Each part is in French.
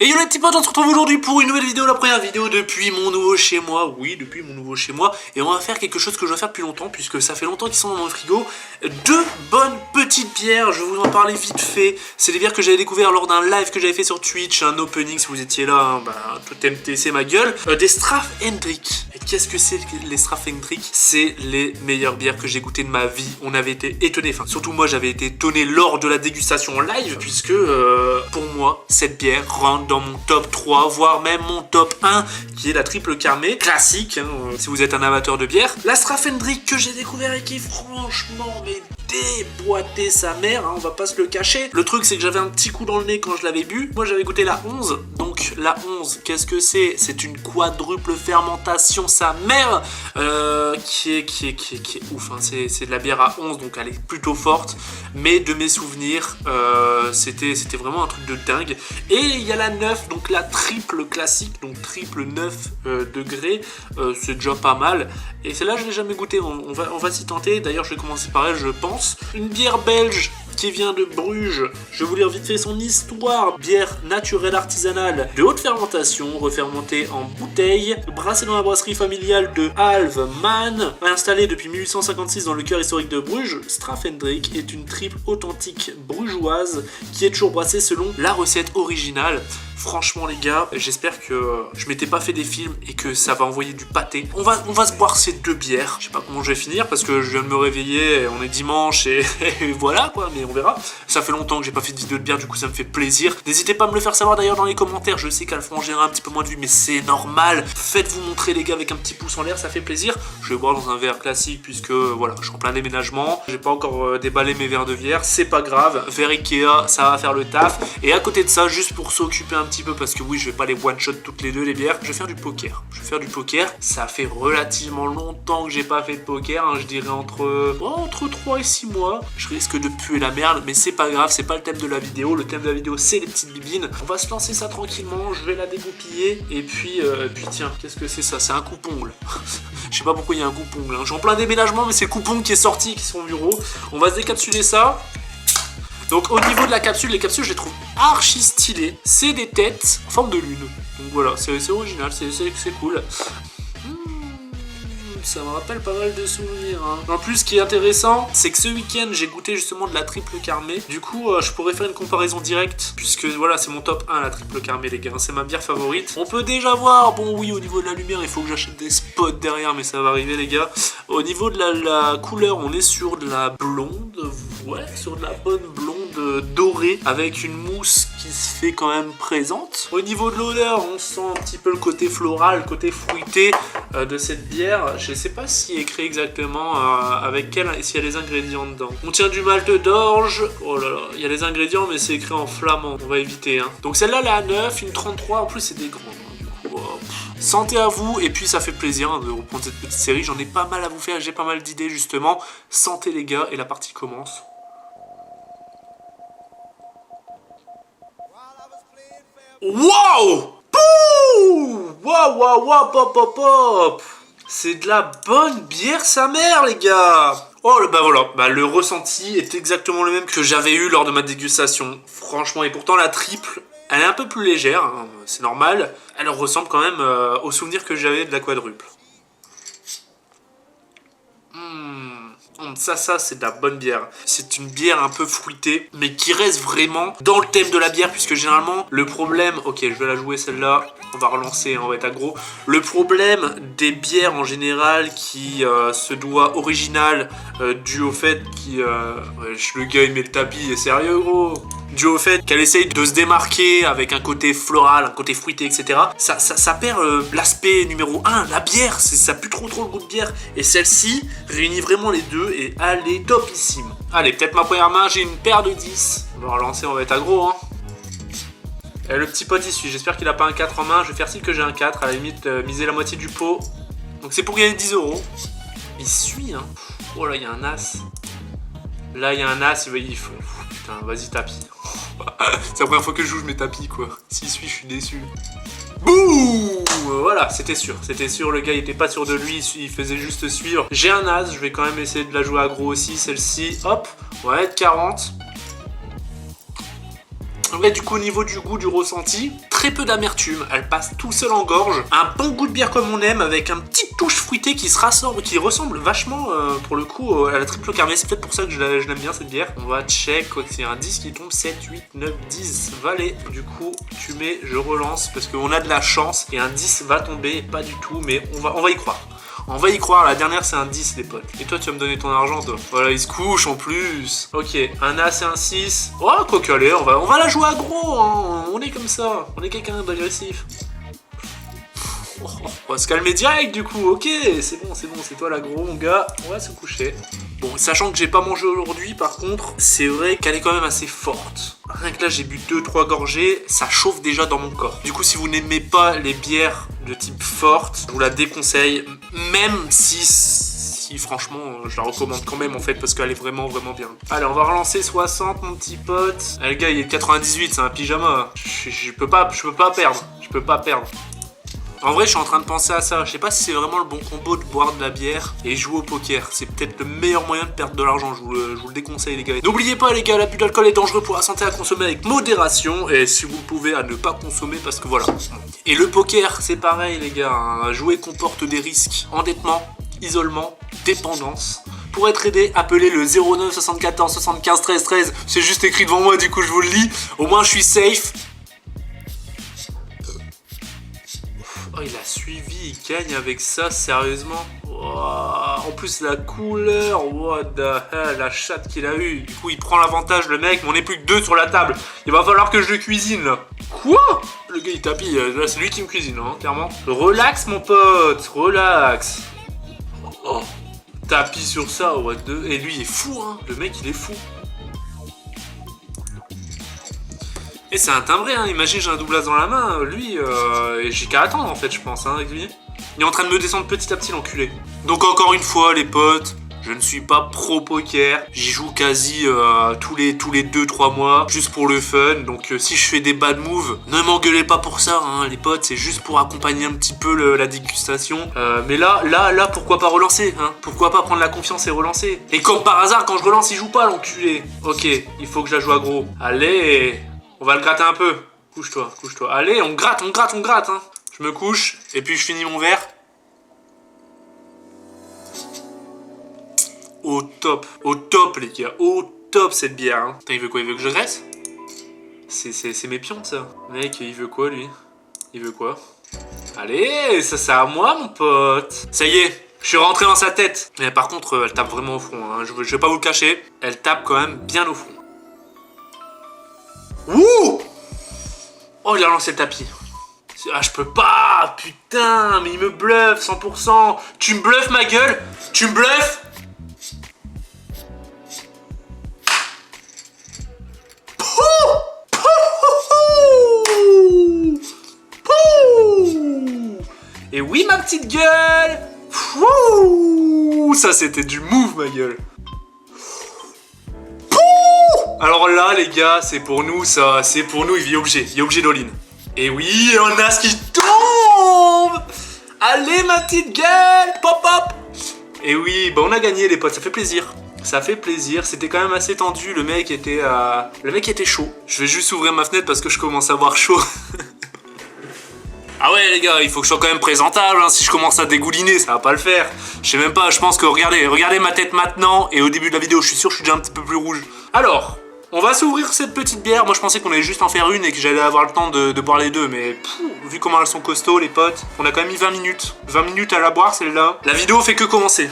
Et yo les petits potes, on se retrouve aujourd'hui pour une nouvelle vidéo, la première vidéo depuis mon nouveau chez moi. Oui, depuis mon nouveau chez moi. Et on va faire quelque chose que je dois faire depuis longtemps, puisque ça fait longtemps qu'ils sont dans mon frigo. Deux bonnes petites bières, je vais vous en parler vite fait. C'est des bières que j'avais découvert lors d'un live que j'avais fait sur Twitch, un opening si vous étiez là, hein, bah, tout MTC ma gueule. Des Straff Hendrick. Et qu'est-ce que c'est les Straff Hendrick? C'est les meilleures bières que j'ai goûtées de ma vie. On avait été étonnés, enfin surtout moi j'avais été étonné lors de la dégustation en live, puisque pour moi, cette bière rentre dans mon top 3, voire même mon top 1, qui est la triple Carmé, classique, hein, si vous êtes un amateur de bière. La Straff Hendrick que j'ai découvert et qui franchement, mais déboîté sa mère, hein, on va pas se le cacher. Le truc c'est que j'avais un petit coup dans le nez quand je l'avais bu. Moi j'avais goûté la 11, donc la 11, qu'est-ce que c'est? C'est une quadruple fermentation, sa mère, qui est ouf, hein. C'est de la bière à 11, donc elle est plutôt forte, mais de mes souvenirs, c'était vraiment un truc de dingue. Et il y a la 9, donc la triple classique, donc triple 9 degrés, c'est déjà pas mal. Et celle-là je l'ai jamais goûté, on va s'y tenter. D'ailleurs je vais commencer par elle, je pense. Une bière belge qui vient de Bruges. Je vais vous lire vite fait son histoire. Bière naturelle artisanale de haute fermentation, refermentée en bouteille, brassée dans la brasserie familiale de Halve-Man, installée depuis 1856 dans le cœur historique de Bruges. Straff Hendrick est une triple authentique brugeoise qui est toujours brassée selon la recette originale. Franchement les gars, j'espère que je m'étais pas fait des films et que ça va envoyer du pâté. On va se boire ces deux bières. Je sais pas comment je vais finir parce que je viens de me réveiller, on est dimanche et voilà quoi, mais on verra. Ça fait longtemps que j'ai pas fait de vidéo de bière, du coup ça me fait plaisir. N'hésitez pas à me le faire savoir d'ailleurs dans les commentaires. Je sais qu'elles feront générer un petit peu moins de vues, mais c'est normal. Faites-vous montrer les gars avec un petit pouce en l'air, ça fait plaisir. Je vais boire dans un verre classique puisque voilà, je suis en plein déménagement. J'ai pas encore déballé mes verres de bière, c'est pas grave. Verre Ikea, ça va faire le taf. Et à côté de ça, juste pour s'occuper un petit peu, parce que oui, je vais pas les one shot toutes les deux les bières, je vais faire du poker. Ça fait relativement longtemps que j'ai pas fait de poker, hein, je dirais entre 3 et 6 mois. Je risque de puer la merde, mais c'est pas grave, c'est pas le thème de la vidéo. Le thème de la vidéo c'est les petites bibines. On va se lancer ça tranquillement, je vais la dégoupiller et puis tiens, qu'est-ce que c'est ça? C'est un coupe-ongle. Je sais pas pourquoi il y a un coupe-ongle, hein. Je suis en plein déménagement, mais c'est le coupe-ongle qui est sorti, qui est sur mon bureau. On va se décapsuler ça. Donc au niveau de la capsule, les capsules je les trouve archi stylées. C'est des têtes en forme de lune. Donc voilà, c'est original, c'est cool. Ça me rappelle pas mal de souvenirs, hein. En plus, ce qui est intéressant, c'est que ce week-end, j'ai goûté justement de la triple Carmé. Du coup, je pourrais faire une comparaison directe, puisque voilà, c'est mon top 1, la triple Carmé, les gars. C'est ma bière favorite. On peut déjà voir, bon oui, au niveau de la lumière, il faut que j'achète des spots derrière, mais ça va arriver, les gars. Au niveau de la couleur, on est sur de la blonde, ouais, sur de la bonne blonde dorée, avec une mousse qui se fait quand même présente. Au niveau de l'odeur, on sent un petit peu le côté floral, le côté fruité de cette bière. Je sais pas s'il est écrit exactement avec s'il y a les ingrédients dedans. On tient du malt d'orge. Oh là là, il y a les ingrédients mais c'est écrit en flamand. On va éviter, hein. Donc celle-là, la 9, une 33. En plus c'est des grandes, hein, du coup. Santé à vous. Et puis ça fait plaisir, hein, de reprendre cette petite série. J'en ai pas mal à vous faire. J'ai pas mal d'idées justement. Santé les gars. Et la partie commence. Wow! Pouh! Waouh, pop, pop, pop! C'est de la bonne bière sa mère les gars. Oh bah voilà, bah, le ressenti est exactement le même que j'avais eu lors de ma dégustation. Franchement, et pourtant la triple, elle est un peu plus légère, hein, c'est normal. Elle ressemble quand même au souvenir que j'avais de la quadruple. Ça c'est de la bonne bière. C'est une bière un peu fruitée, mais qui reste vraiment dans le thème de la bière, puisque généralement, le problème... Ok, je vais la jouer celle-là. On va relancer, on va être aggro. Le problème des bières en général qui se doit original, dû au fait le gars il met le tapis, est sérieux gros? Dû au fait qu'elle essaye de se démarquer avec un côté floral, un côté fruité, etc. Ça perd l'aspect numéro 1, la bière. Ça pue trop le goût de bière. Et celle-ci réunit vraiment les deux et elle est topissime. Allez, peut-être ma première main, j'ai une paire de 10. On va relancer, on va être aggro, hein. Le petit pote il suit, j'espère qu'il a pas un 4 en main. Je vais faire signe que j'ai un 4, à la limite miser la moitié du pot. Donc c'est pour gagner 10 €. Il suit, hein. Oh là, il y a un as. Là, il y a un as, il faut... Putain, vas-y, tapis. C'est la première fois que je joue, je mets tapis, quoi. S'il suit, je suis déçu. Bouh! Voilà, c'était sûr, le gars il était pas sûr de lui, il faisait juste suivre. J'ai un as, je vais quand même essayer de la jouer aggro aussi, celle-ci. Hop, ouais, 40. Ouais, du coup, au niveau du goût, du ressenti, très peu d'amertume. Elle passe tout seul en gorge. Un bon goût de bière comme on aime, avec une petite touche fruitée qui ressemble vachement, pour le coup, à la triple carmé. C'est peut-être pour ça que je l'aime bien, cette bière. On va check, c'est un 10 qui tombe, 7, 8, 9, 10. Valet, du coup, tu mets, je relance, parce qu'on a de la chance. Et un 10 va tomber, pas du tout, mais on va y croire. On va y croire, la dernière c'est un 10 les potes. Et toi tu vas me donner ton argent toi. Voilà, il se couche en plus. Ok, un As et un 6. Oh, quoi qu'allez, on va la jouer aggro, hein. On est comme ça, on est quelqu'un d'agressif. On va se calmer direct du coup, ok, c'est bon, c'est toi l'aggro mon gars, on va se coucher. Bon, sachant que j'ai pas mangé aujourd'hui, par contre, c'est vrai qu'elle est quand même assez forte. Rien que là, j'ai bu 2-3 gorgées, ça chauffe déjà dans mon corps. Du coup, si vous n'aimez pas les bières de type forte, je vous la déconseille, même si franchement, je la recommande quand même en fait, parce qu'elle est vraiment bien. Allez, on va relancer 60, mon petit pote. Ah, le gars, il est de 98, c'est un pyjama. Je peux pas perdre. En vrai, je suis en train de penser à ça. Je sais pas si c'est vraiment le bon combo de boire de la bière et jouer au poker. C'est peut-être le meilleur moyen de perdre de l'argent. Je vous le déconseille, les gars. N'oubliez pas, les gars, l'abus d'alcool est dangereux pour la santé, à consommer avec modération. Et si vous le pouvez, à ne pas consommer parce que voilà. Et le poker, c'est pareil, les gars. Hein. Jouer comporte des risques. Endettement, isolement, dépendance. Pour être aidé, appelez le 09 74 75 13 13. C'est juste écrit devant moi, du coup, je vous le lis. Au moins, je suis safe. Oh, il a suivi, il gagne avec ça, sérieusement. Wow. En plus, la couleur, what the hell, la chatte qu'il a eu. Du coup, il prend l'avantage, le mec, mais on n'est plus que 2 sur la table. Il va falloir que je le cuisine, là. Quoi? Le gars, il tapis, là, c'est lui qui me cuisine, hein, clairement. Relax, mon pote, relax. Oh, tapis sur ça, what the... Et lui, il est fou, hein. Le mec, il est fou. Et c'est un timbré, hein. Imagine j'ai un double as dans la main, lui, et j'ai qu'à attendre en fait, je pense, hein, avec lui. Il est en train de me descendre petit à petit, l'enculé. Donc encore une fois, les potes, je ne suis pas pro poker. J'y joue quasi tous les 2-3 mois, juste pour le fun. Donc si je fais des bad moves, ne m'engueulez pas pour ça, hein, les potes. C'est juste pour accompagner un petit peu la dégustation. Mais là, pourquoi pas relancer, hein? Pourquoi pas prendre la confiance et relancer? Et comme par hasard, quand je relance, il joue pas, l'enculé. Ok, il faut que je la joue aggro. Allez, on va le gratter un peu. Couche-toi, couche-toi. Allez, on gratte, hein. Je me couche, et puis je finis mon verre. Au top, les gars. Au top, cette bière. Hein. Putain, il veut quoi? Il veut que je graisse? C'est mes pions, ça. Mec, il veut quoi, lui? Il veut quoi? Allez, ça c'est à moi, mon pote. Ça y est, je suis rentré dans sa tête. Mais par contre, elle tape vraiment au fond. Hein. Je vais pas vous le cacher. Elle tape quand même bien au fond. Ouh! Oh, il a lancé le tapis. Ah, je peux pas! Putain, mais il me bluffe 100%. Tu me bluffes, ma gueule? Tu me bluffes? Et oui, ma petite gueule! Ouh, ça, c'était du move, ma gueule. Alors là, les gars, c'est pour nous, ça. C'est pour nous, il y a objet d'all-in. Et oui, on a ce qui tombe! Allez, ma petite gueule! Pop, pop! Et oui, bah on a gagné, les potes, ça fait plaisir. Ça fait plaisir, c'était quand même assez tendu, le mec était chaud. Je vais juste ouvrir ma fenêtre parce que je commence à avoir chaud. Ah ouais les gars, il faut que je sois quand même présentable, hein. Si je commence à dégouliner, ça va pas le faire. Je sais même pas, je pense que regardez ma tête maintenant et au début de la vidéo, je suis sûr que je suis déjà un petit peu plus rouge. Alors, on va s'ouvrir cette petite bière. Moi je pensais qu'on allait juste en faire une et que j'allais avoir le temps de boire les deux, mais vu comment elles sont costauds les potes, on a quand même mis 20 minutes. 20 minutes à la boire celle-là. La vidéo fait que commencer.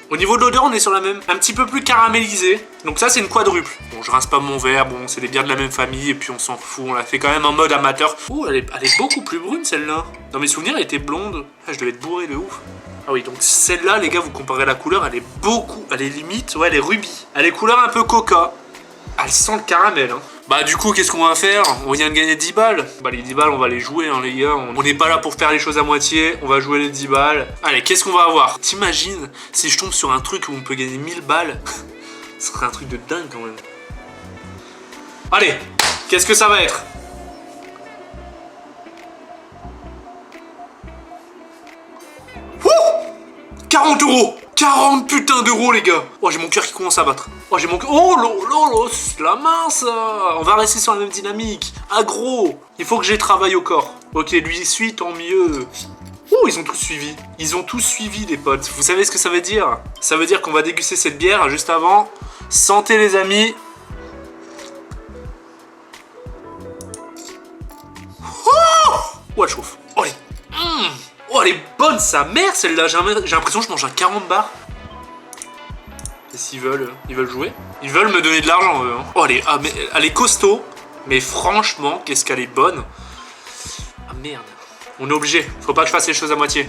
Au niveau de l'odeur, on est sur la même. Un petit peu plus caramélisé. Donc ça, c'est une quadruple. Bon, je rince pas mon verre. Bon, c'est des bières de la même famille. Et puis, on s'en fout. On l'a fait quand même en mode amateur. Ouh, elle est beaucoup plus brune, celle-là. Dans mes souvenirs, elle était blonde. Ah, je devais être bourré de ouf. Ah oui, donc celle-là, les gars, vous comparez la couleur. Elle est limite. Ouais, elle est rubis. Elle est couleur un peu coca. Elle sent le caramel, hein. Bah du coup, qu'est-ce qu'on va faire? On vient de gagner 10 balles. Bah les 10 balles, on va les jouer, hein, les gars. On n'est pas là pour faire les choses à moitié. On va jouer les 10 balles. Allez, qu'est-ce qu'on va avoir? T'imagines si je tombe sur un truc où on peut gagner 1000 balles? Ce serait un truc de dingue quand même. Allez, qu'est-ce que ça va être? Ouh, 40 €! 40 putains d'euros, les gars! Oh, j'ai mon cœur qui commence à battre. Oh, j'ai mon... Oh, lolo, c'est la main, ça. On va rester sur la même dynamique. Agro. Il faut que j'ai travail au corps. Ok, lui suit, tant mieux. Oh, ils ont tous suivi. Ils ont tous suivi, les potes. Vous savez ce que ça veut dire? Ça veut dire qu'on va déguster cette bière juste avant. Santé, les amis. Oh, elle chauffe. Oh, oh, elle est bonne, sa mère, celle-là. J'ai l'impression que je mange un 40 bars. Et s'ils veulent, ils veulent jouer. Ils veulent me donner de l'argent, eux. Hein. Oh, elle est costaud. Mais franchement, qu'est-ce qu'elle est bonne. Ah, merde. On est obligé. Faut pas que je fasse les choses à moitié.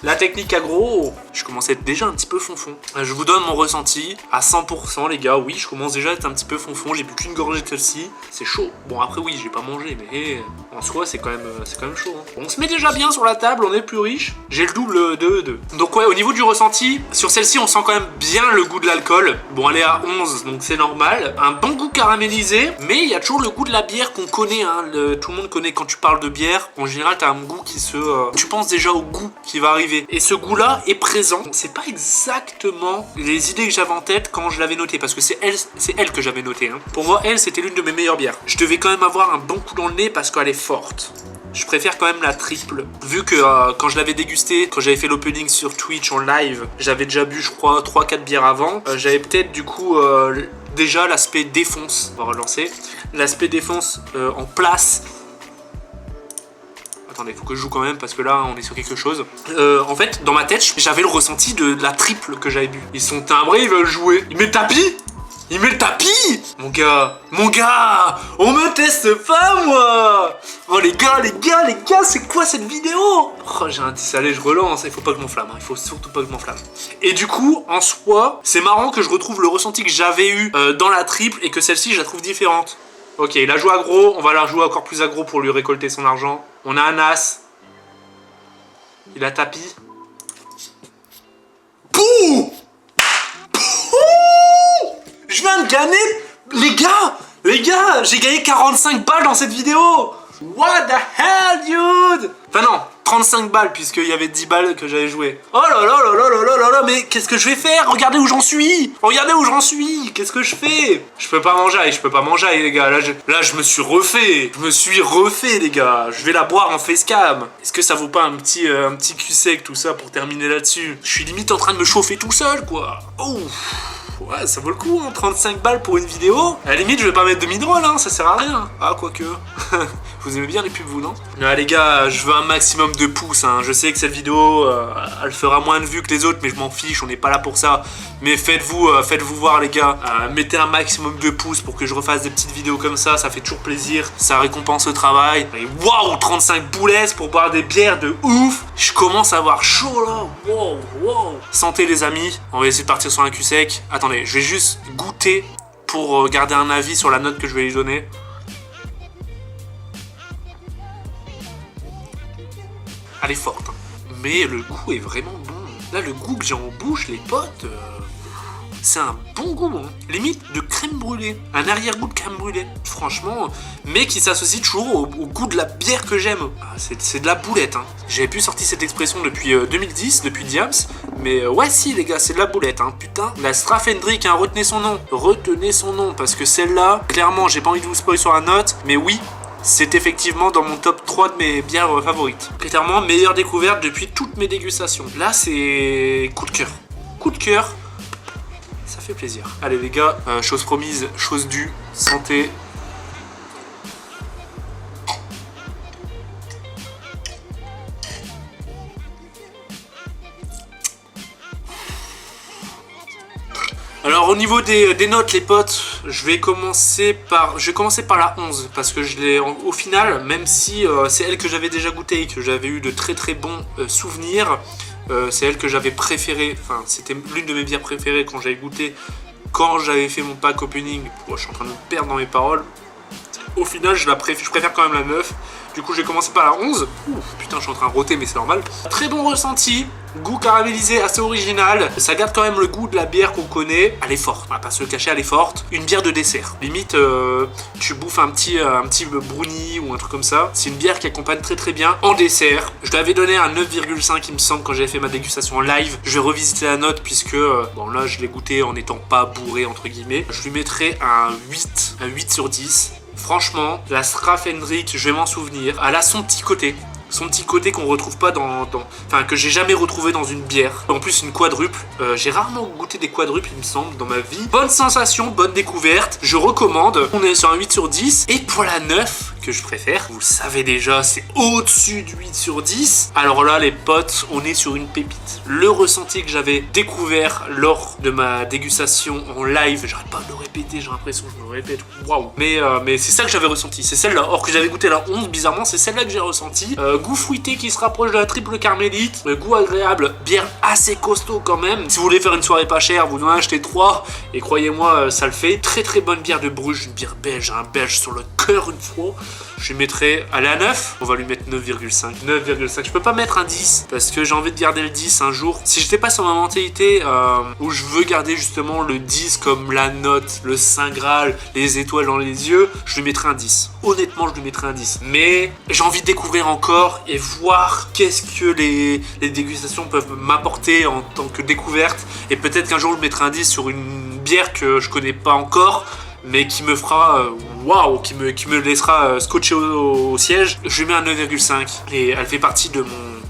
La technique agro, je commence à être déjà un petit peu fonfon. Je vous donne mon ressenti à 100% les gars. Oui, je commence déjà à être un petit peu fonfon. J'ai plus qu'une gorgée de celle-ci. C'est chaud. Bon après oui, j'ai pas mangé, mais en soi c'est quand même chaud. Hein. On se met déjà bien sur la table, on est plus riche. J'ai le double de. Donc ouais, au niveau du ressenti, sur celle-ci on sent quand même bien le goût de l'alcool. Bon, elle est à 11, donc c'est normal. Un bon goût caramélisé, mais il y a toujours le goût de la bière qu'on connaît. Hein. Tout le monde connaît quand tu parles de bière. En général, t'as un goût qui se... tu penses déjà au goût qui va arriver. Et ce goût-là est présent. C'est pas exactement les idées que j'avais en tête quand je l'avais noté, parce que c'est elle que j'avais noté. Hein. Pour moi, elle, c'était l'une de mes meilleures bières. Je devais quand même avoir un bon coup dans le nez parce qu'elle est forte. Je préfère quand même la triple. Vu que quand je l'avais dégusté, quand j'avais fait l'opening sur Twitch en live, j'avais déjà bu, je crois, 3-4 bières avant. J'avais peut-être du coup déjà l'aspect défonce. On va relancer. L'aspect défonce en place. Attendez, faut que je joue quand même parce que là on est sur quelque chose. En fait, dans ma tête, j'avais le ressenti de la triple que j'avais bu. Ils sont timbrés, ils veulent jouer. Ils mettent le tapis. Il met le tapis. Mon gars, on me teste pas moi. Oh les gars, c'est quoi cette vidéo? Oh, j'ai un petit allez, je relance, il faut pas que je m'enflamme, hein. Il faut surtout pas que je m'enflamme. Et du coup, en soi, c'est marrant que je retrouve le ressenti que j'avais eu dans la triple et que celle-ci, je la trouve différente. Ok, il a joué aggro, on va la jouer encore plus aggro pour lui récolter son argent. On a un as. Il a tapis. Pouh! Je viens de gagner, les gars, j'ai gagné 45 balles dans cette vidéo. What the hell, dude? Enfin non, 35 balles puisqu'il y avait 10 balles que j'avais joué. Oh là là là là là là là là, mais qu'est-ce que je vais faire? Regardez où j'en suis. Qu'est-ce que je fais? Je peux pas manger, les gars. Là, je me suis refait. Les gars. Je vais la boire en facecam. Est-ce que ça vaut pas un petit cul sec, tout ça, pour terminer là-dessus? Je suis limite en train de me chauffer tout seul, quoi. Oh. Ouais, ça vaut le coup, hein, 35 balles pour une vidéo. À la limite, je vais pas mettre de mid-roll, hein, ça sert à rien. Ah, quoique. Vous aimez bien les pubs, vous, non? Ah, les gars, je veux un maximum de pouces, hein. Je sais que cette vidéo, elle fera moins de vues que les autres, mais je m'en fiche, on n'est pas là pour ça. Mais faites-vous voir, les gars. Mettez un maximum de pouces pour que je refasse des petites vidéos comme ça fait toujours plaisir. Ça récompense le travail. Et waouh, 35 boulettes pour boire des bières de ouf. Je commence à avoir chaud, là. Wow. Santé, les amis. On va essayer de partir sur un cul sec. Attendez, je vais juste goûter pour garder un avis sur la note que je vais lui donner. Elle est forte, hein. Mais le goût est vraiment bon. Là, le goût que j'ai en bouche, les potes, c'est un bon goût, hein. Limite de crème brûlée. Un arrière-goût de crème brûlée, franchement. Mais qui s'associe toujours au goût de la bière que j'aime. Ah, c'est de la boulette, hein. J'avais plus sorti cette expression depuis 2010, depuis Diams. Mais ouais, si, les gars, c'est de la boulette, hein. Putain. La Strafendrick, hein, retenez son nom. Parce que celle-là, clairement, j'ai pas envie de vous spoiler sur la note. Mais oui, c'est effectivement dans mon top 3 de mes bières favorites. Clairement, meilleure découverte depuis toutes mes dégustations. Là, c'est coup de cœur. Ça fait plaisir. Allez les gars, chose promise, chose due, santé. Alors au niveau des notes, les potes, je vais commencer par la 11 parce que je l'ai au final, même si c'est elle que j'avais déjà goûté et que j'avais eu de très très bons souvenirs, c'est elle que j'avais préférée, enfin c'était l'une de mes bières préférées quand j'avais goûté, quand j'avais fait mon pack opening. Oh, je suis en train de me perdre dans mes paroles. Au final, je préfère quand même la 9. Du coup, j'ai commencé par la 11. Ouh, putain, je suis en train de roter, mais c'est normal. Très bon ressenti. Goût caramélisé assez original. Ça garde quand même le goût de la bière qu'on connaît. Elle est forte, on va pas se le cacher, elle est forte. Une bière de dessert. Limite, tu bouffes un petit brownie ou un truc comme ça. C'est une bière qui accompagne très très bien en dessert. Je lui avais donné un 9,5 il me semble quand j'avais fait ma dégustation en live. Je vais revisiter la note puisque, bon là je l'ai goûté en n'étant pas bourré entre guillemets. Je lui mettrai un 8 sur 10. Franchement, la Strafendrick, je vais m'en souvenir. Elle a son petit côté. Son petit côté qu'on retrouve pas enfin, que j'ai jamais retrouvé dans une bière. En plus, une quadruple. J'ai rarement goûté des quadruples, il me semble, dans ma vie. Bonne sensation, bonne découverte. Je recommande. On est sur un 8 sur 10. Et pour la 9, que je préfère, vous le savez déjà, c'est au-dessus du 8 sur 10. Alors là, les potes, on est sur une pépite. Le ressenti que j'avais découvert lors de ma dégustation en live, j'arrête pas de le répéter, j'ai l'impression que je me le répète. Waouh. Mais c'est ça que j'avais ressenti. C'est celle-là. Or que j'avais goûté la 11, bizarrement, c'est celle-là que j'ai ressenti. Goût fruité qui se rapproche de la triple carmélite, goût agréable, bière assez costaud quand même. Si vous voulez faire une soirée pas chère, vous en achetez 3 et croyez-moi, ça le fait. Très très bonne bière de Bruges, une bière belge, un belge sur le cœur une fois. Je lui mettrai, elle est à 9, on va lui mettre 9,5. 9,5, je peux pas mettre un 10 parce que j'ai envie de garder le 10 un jour. Si j'étais pas sur ma mentalité où je veux garder justement le 10 comme la note, le Saint Graal, les étoiles dans les yeux, je lui mettrai un 10. Honnêtement, je lui mettrai un 10. Mais j'ai envie de découvrir encore et voir qu'est-ce que les dégustations peuvent m'apporter en tant que découverte. Et peut-être qu'un jour, je mettrai un 10 sur une bière que je connais pas encore, mais qui me fera waouh, qui me laissera scotché au siège. Je lui mets un 9,5 et elle fait partie de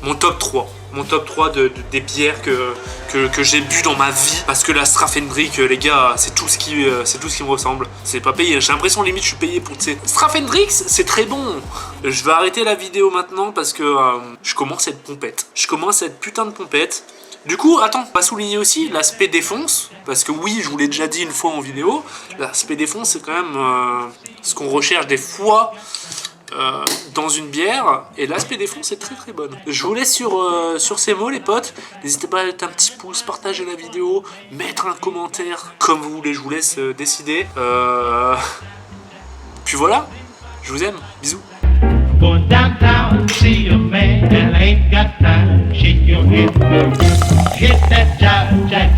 mon top 3. Mon top 3 des bières que j'ai bu dans ma vie. Parce que la Strafendrick, les gars, c'est tout ce qui me ressemble. C'est pas payé. J'ai l'impression limite je suis payé pour... Strafendrick, c'est très bon. Je vais arrêter la vidéo maintenant parce que je commence à être pompette. Je commence à être putain de pompette. Du coup, attends, on va souligner aussi l'aspect défonce, parce que oui, je vous l'ai déjà dit une fois en vidéo, l'aspect défonce, c'est quand même ce qu'on recherche des fois dans une bière, et l'aspect défonce est très très bonne. Je vous laisse sur ces mots les potes, n'hésitez pas à mettre un petit pouce, partager la vidéo, mettre un commentaire, comme vous voulez, je vous laisse décider. Puis voilà, je vous aime, bisous. Going downtown to see a man that ain't got time. Shake your head, hit that jive jack.